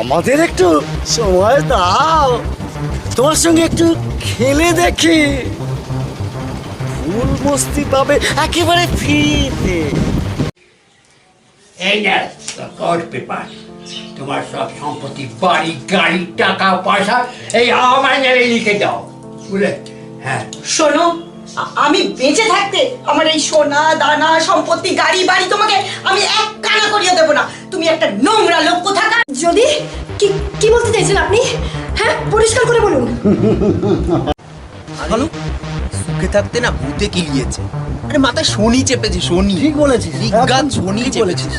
আমাদের একটু সময় দাও, তোমার সঙ্গে একটু খেলে দেখি। ফুল মস্তি পাবে একেবারে ফ্রিতে। এই না কোর্ট পেপার, তোমার সব সম্পত্তি, বাড়ি, গাড়ি, টাকা পয়সা এই আমার নামে লিখে দাও, বুঝলে? হ্যাঁ, শোনো, আমি বেঁচে থাকতে আমার এই সোনা দানা সম্পত্তি গাড়ি বাড়ি তোমাকে আমি এক কানা করিয়ে দেবো না। তুমি একটা নোংরা লোক কোথাকার। যদি কি কি বলতে চাইছেন আপনি? হ্যাঁ, পরিষ্কার করে বলুন। ভালো সুখে থাকতে না ভূতে কিলিয়েছে। আরে মাথায় শনি চেপেছে, শনি। ঠিক বলেছিস, বিজ্ঞান একদম শনি ঠিক চেপেছে। বলেছিস।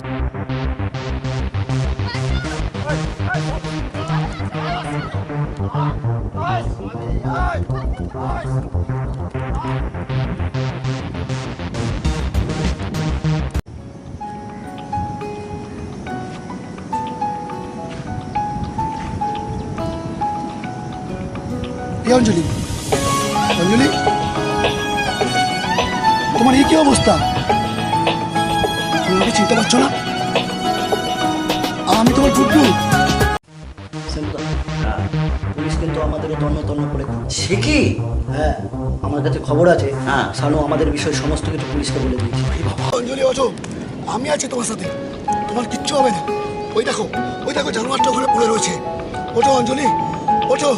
অঞ্জলি, অঞ্জলি, তোমার এই কি অবস্থা? তুমি আমাকে চিনতে পারছো না? আমি তোমার ফুটবু। পুলিশ কিন্তু আমাদের তন্ন করে খুঁজছে। সে কি? হ্যাঁ, আমার কাছে খবর আছে। শানু আমাদের বিষয়ে সমস্ত কিছু পুলিশকে বলে দিয়েছে। অঞ্জলি, ওঠো, আমি আছি তোমার সাথে, তোমার কিচ্ছু হবে না। ওই দেখো জানোয়ারটা ওখানে পড়ে রয়েছে। ওঠো অঞ্জলি, ওঠো।